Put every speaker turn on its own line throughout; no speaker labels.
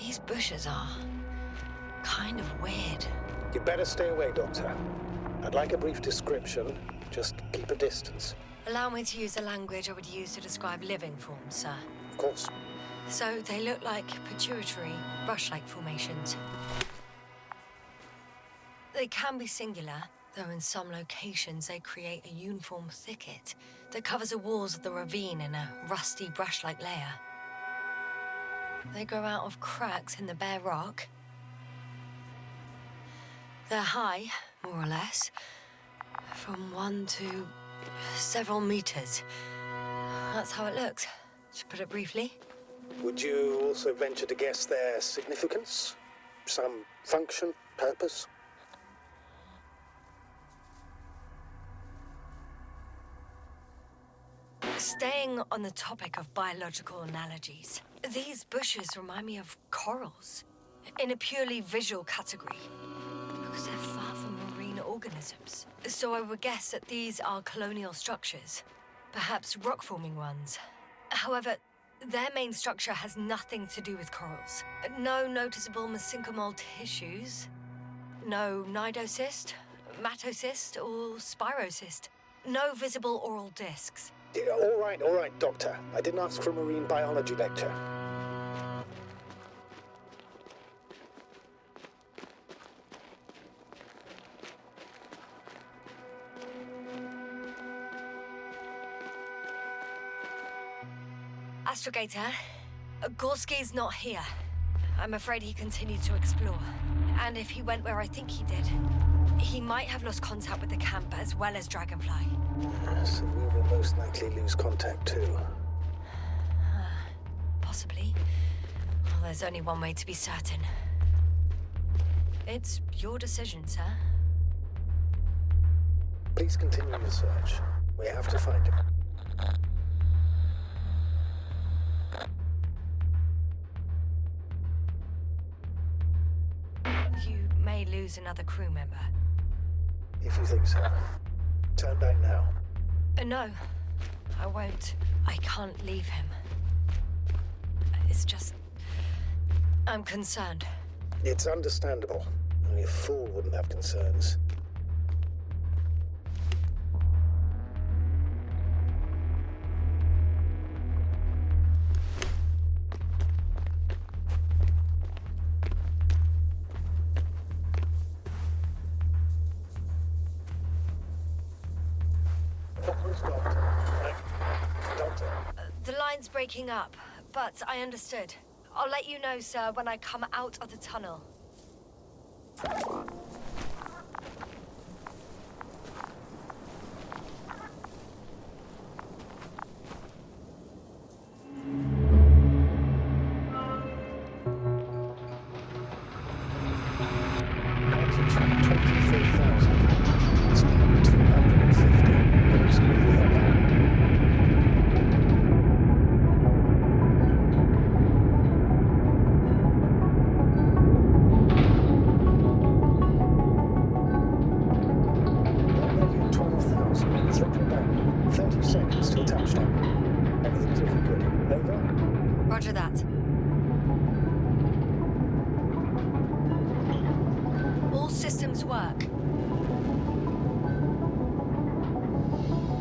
These bushes are kind of weird.
You'd better stay away, Doctor. I'd like a brief description. Just keep a distance.
Allow me to use the language I would use to describe living forms, sir.
Of course.
So they look like pituitary, brush-like formations. They can be singular, though in some locations they create a uniform thicket that covers the walls of the ravine in a rusty brush-like layer. They grow out of cracks in the bare rock. They're high, more or less, from 1 to several meters. That's how it looks, to put it briefly.
Would you also venture to guess their significance? Some function, purpose?
Staying on the topic of biological analogies, these bushes remind me of corals, in a purely visual category, because they're far from marine organisms. So I would guess that these are colonial structures, perhaps rock-forming ones. However, their main structure has nothing to do with corals. No noticeable mesenchymal tissues, no nidocyst, matocyst, or spirocyst, no visible oral discs.
All right, Doctor. I didn't ask for a marine biology lecture.
Astrogator, Gorski's not here. I'm afraid he continued to explore. And if he went where I think he did, he might have lost contact with the camp as well as Dragonfly.
So we will most likely lose contact too.
Possibly. Well, there's only one way to be certain. It's your decision, sir.
Please continue the search. We have to find him.
You may lose another crew member.
If you think so. Turn back now.
No, I won't. I can't leave him. It's just... I'm concerned.
It's understandable. Only a fool wouldn't have concerns. Doctor.
The line's breaking up, but I understood. I'll let you know, sir, when I come out of the tunnel. Roger that. All systems work.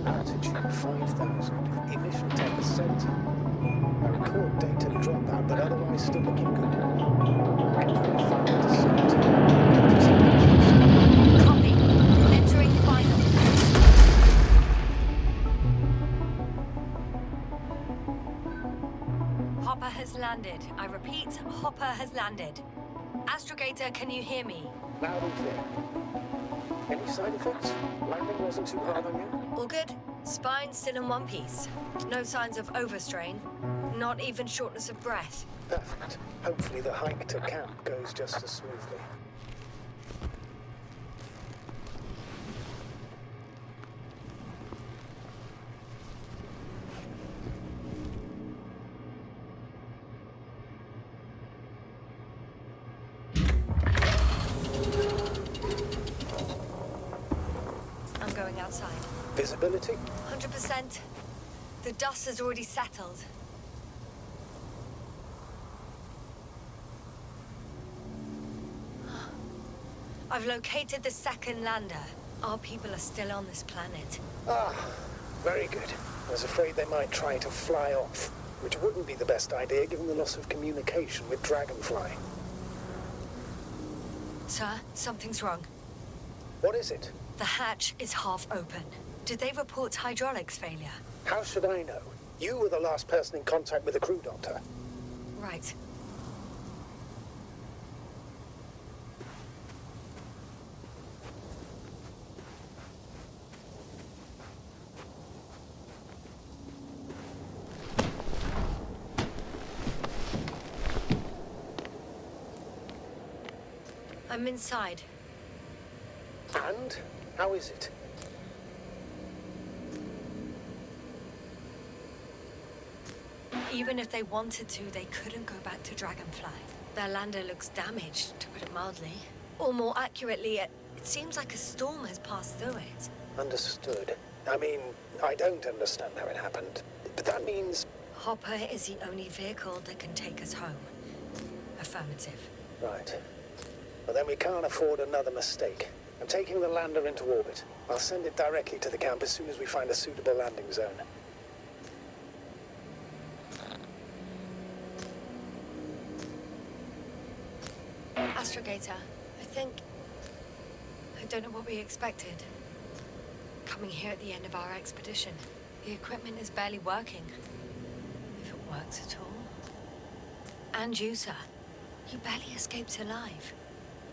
Altitude 5,000. Emission 10%. I record data dropout, but otherwise still looking good. Final descent.
Copy. Entering final. Hopper has landed. I repeat, Hopper has landed. Astrogator, can you hear me?
Loud and clear. Any side effects? Landing wasn't too hard on you?
All good. Spine still in one piece. No signs of overstrain. Not even shortness of breath.
Perfect. Hopefully the hike to camp goes just as smoothly.
I'm going outside.
Visibility?
100%. The dust has already settled. I've located the second lander. Our people are still on this planet.
Ah, very good. I was afraid they might try to fly off, which wouldn't be the best idea given the loss of communication with Dragonfly.
Sir, something's wrong.
What is it?
The hatch is half open. Did they report hydraulics failure?
How should I know? You were the last person in contact with the crew, Doctor.
Right. I'm inside.
And? How is it?
Even if they wanted to, they couldn't go back to Dragonfly. Their lander looks damaged, to put it mildly. Or more accurately, it seems like a storm has passed through it.
Understood. I mean, I don't understand how it happened. But that means...
Hopper is the only vehicle that can take us home. Affirmative.
Right. Well, then we can't afford another mistake. I'm taking the lander into orbit. I'll send it directly to the camp as soon as we find a suitable landing zone.
Astrogator, I don't know what we expected. Coming here at the end of our expedition. The equipment is barely working. If it works at all. And you, sir. You barely escaped alive.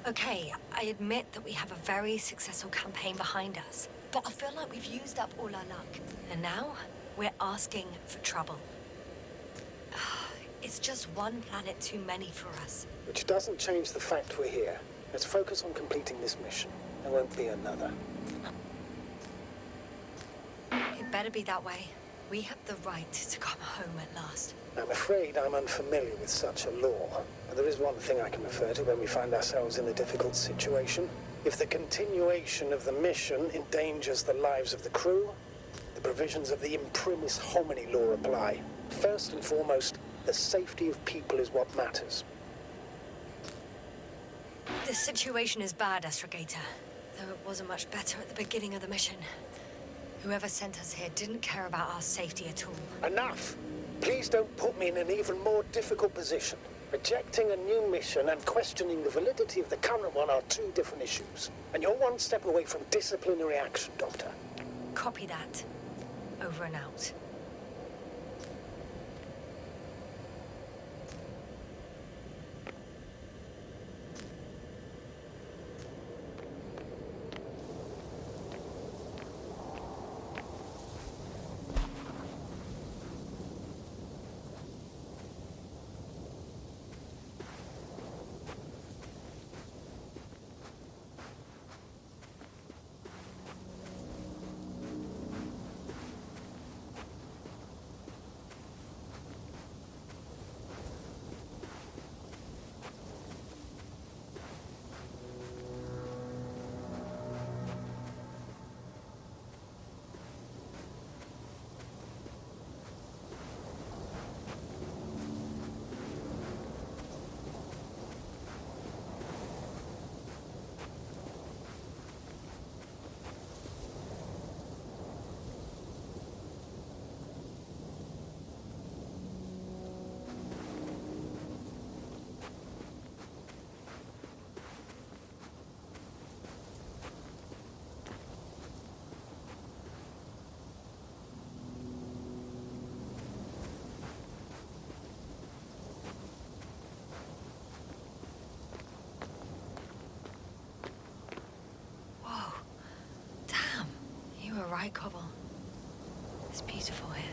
Okay, I admit that we have a very successful campaign behind us. But I feel like we've used up all our luck. And now, we're asking for trouble. It's just one planet too many for us.
Which doesn't change the fact we're here. Let's focus on completing this mission. There won't be another.
It better be that way. We have the right to come home at last.
I'm afraid I'm unfamiliar with such a law. But there is one thing I can refer to when we find ourselves in a difficult situation. If the continuation of the mission endangers the lives of the crew, the provisions of the imprimis homini law apply. First and foremost, the safety of people is what matters.
The situation is bad, Astrogator. Though it wasn't much better at the beginning of the mission. Whoever sent us here didn't care about our safety at all.
Enough! Please don't put me in an even more difficult position. Rejecting a new mission and questioning the validity of the current one are two different issues. And you're one step away from disciplinary action, Doctor.
Copy that. Over and out. Right, Cobble. It's beautiful here.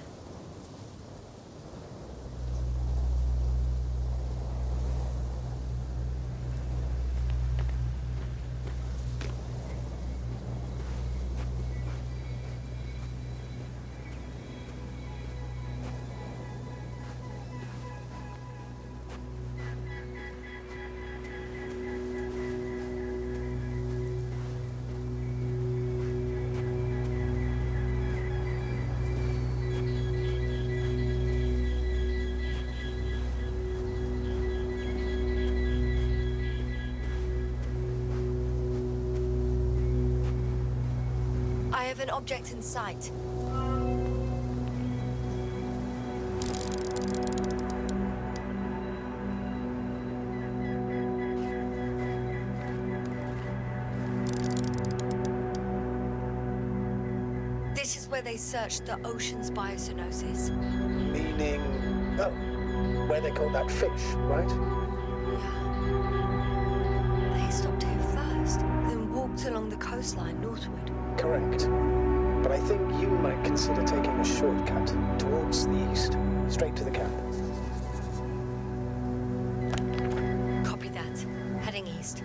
have an object in sight. This is where they searched the ocean's biocenosis.
Meaning... oh, where they caught that fish, right?
Yeah. They stopped here first, then walked along the coastline northward.
Correct. But I think you might consider taking a shortcut towards the east, straight to the camp.
Copy that. Heading east.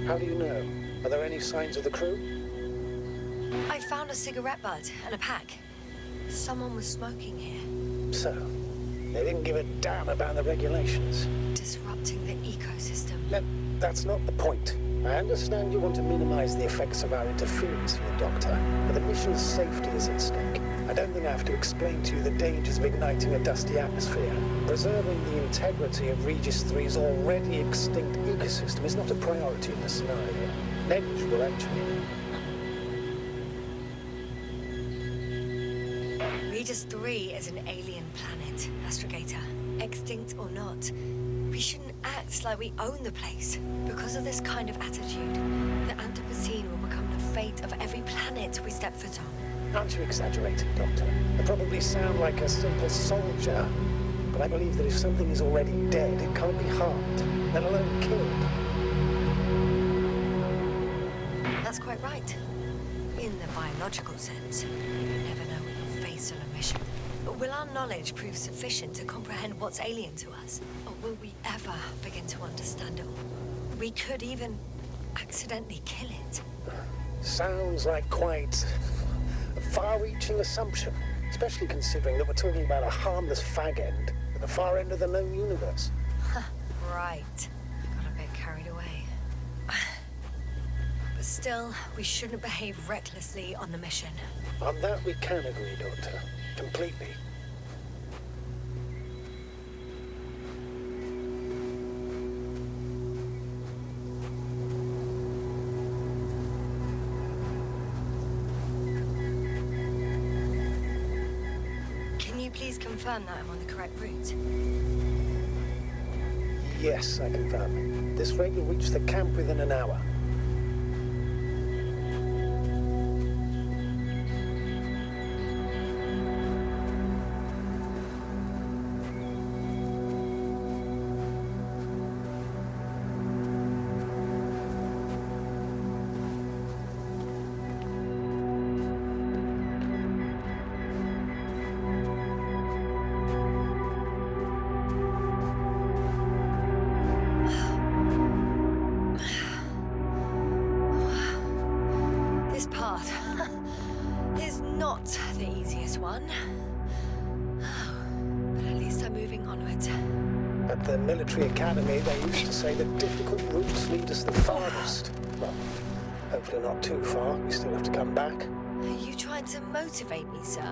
How do you know? Are there any signs of the crew?
I found a cigarette butt and a pack. Someone was smoking here.
So, they didn't give a damn about the regulations.
Disrupting the ecosystem.
No, that's not the point. I understand you want to minimize the effects of our interference with the Doctor, but the mission's safety is at stake. I don't think I have to explain to you the dangers of igniting a dusty atmosphere. Preserving the integrity of Regis 3's already extinct ecosystem is not a priority in this scenario. Negligible, actually.
Regis 3 is an alien planet, Astrogator. Extinct or not, we shouldn't act like we own the place. Because of this kind of attitude, the Anthropocene will become the fate of every planet we step foot on.
Aren't you exaggerating, Doctor? I probably sound like a simple soldier, but I believe that if something is already dead, it can't be harmed, let alone killed.
That's quite right. In the biological sense, you never know what you'll face on a mission. But will our knowledge prove sufficient to comprehend what's alien to us? Or will we ever begin to understand it all? We could even accidentally kill it.
Sounds like quite a far-reaching assumption, especially considering that we're talking about a harmless fag end at the far end of the known universe.
Right. Got a bit carried away. But still, we shouldn't behave recklessly on the mission.
On that we can agree, Doctor. Completely.
Can you please confirm that I'm on the correct route?
Yes, I confirm. This rate will reach the camp within an hour.
The easiest one. But at least I'm moving onward.
At the military academy, they used to say that difficult routes lead us the farthest. Well, hopefully not too far. We still have to come back.
Are you trying to motivate me, sir?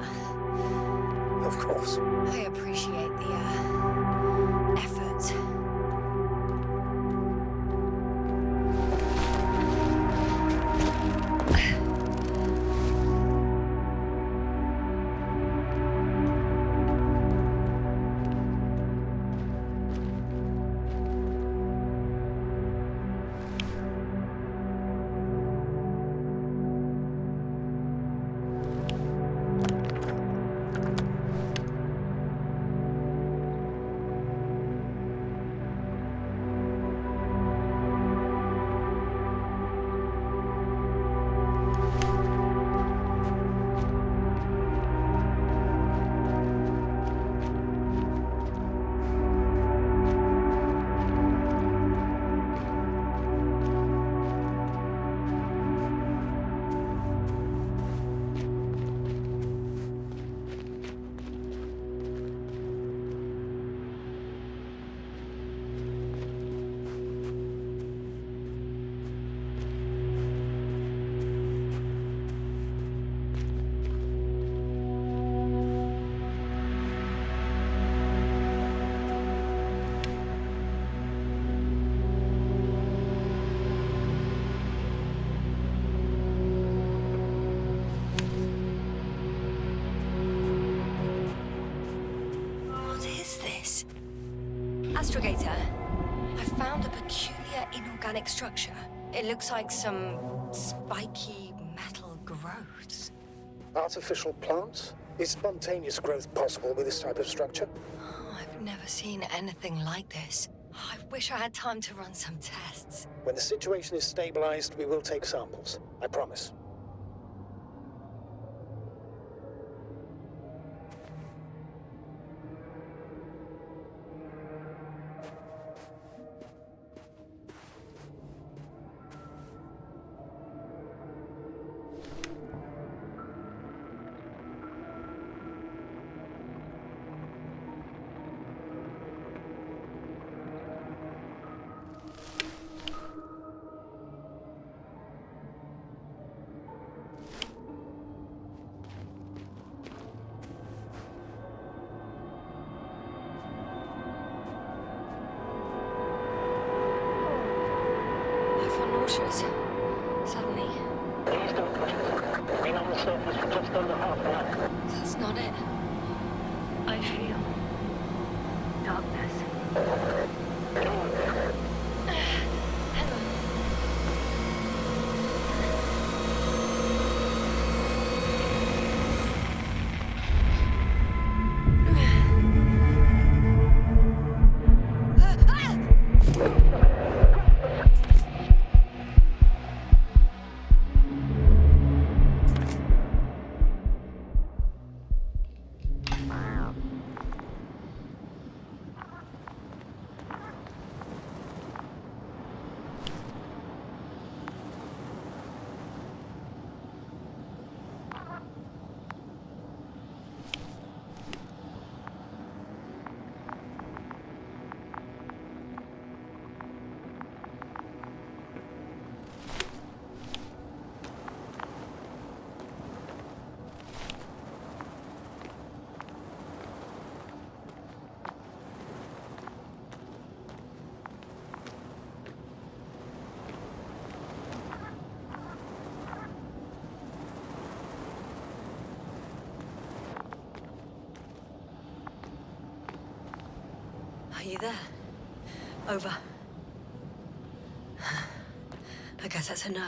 Of course.
I appreciate the, effort. Astrogator, I found a peculiar inorganic structure. It looks like some spiky metal growths.
Artificial plants? Is spontaneous growth possible with this type of structure?
Oh, I've never seen anything like this. I wish I had time to run some tests.
When the situation is stabilized, we will take samples. I promise.
Nauseous. Suddenly.
Please don't push it. Been on the surface for just under half an hour.
That's not it. I feel darkness.
Come on.
Hang on. Are you there? Over. I guess that's a no.